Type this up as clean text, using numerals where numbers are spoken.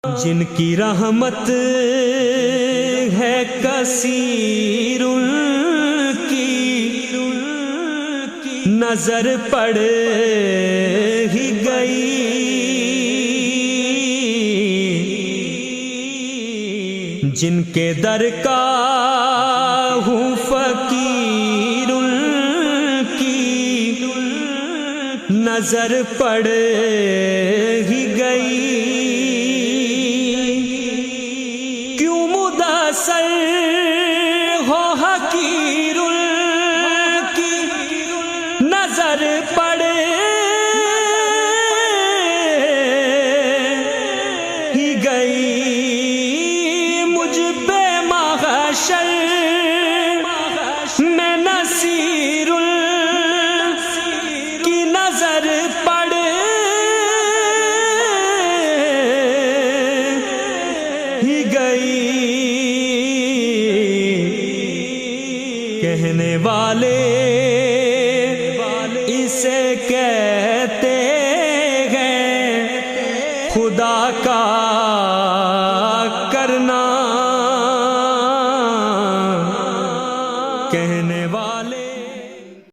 جن کی رحمت ہے کثیر ان کی نظر پڑ ہی گئی، جن کے در کا ہوں فقیر ان کی نظر پڑ ہی گئی، کیوں مدثر ہو حقیر ان کی نظر پڑ ہی گئی، مجھ پہ محشر میں نصیر کی نظر پڑ ہی گئی، کہنے والے اسے کہتے ہیں خدا کا